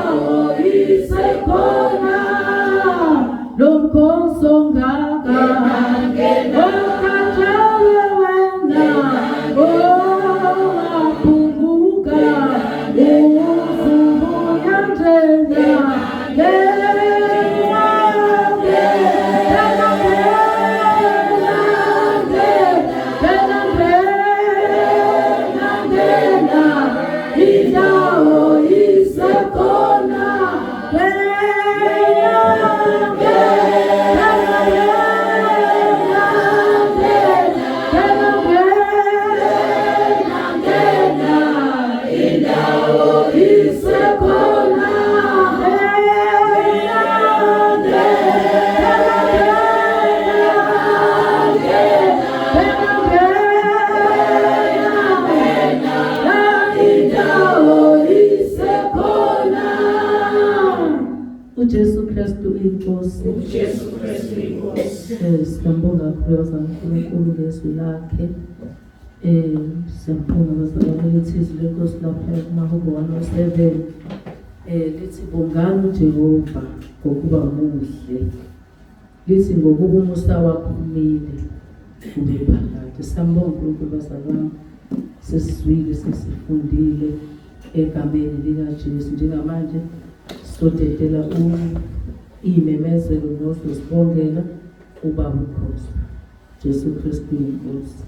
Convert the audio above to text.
indawo isekhona lomkhosi ongaka okhathalwe wena owaphunguka uvubuya njena uJesu Kristu inkosi. Siyambonga kakhulu uNkulunkulu ngezwi lakhe. Siyambonga bazalwane lithi izwi lenkosi lapha kuMahubo 107 lithi bongani uJehova ngokuba muhle, lithi ngokuba umusa wakho umile ube phakathi. Siyambonga uNkulunkulu bazalwane, sesizwile sesifundile egameni likaJesu. Njengamanje sodedela imemezelo nosibongela ubaba uKhosi. Jesu Kristu inkosi.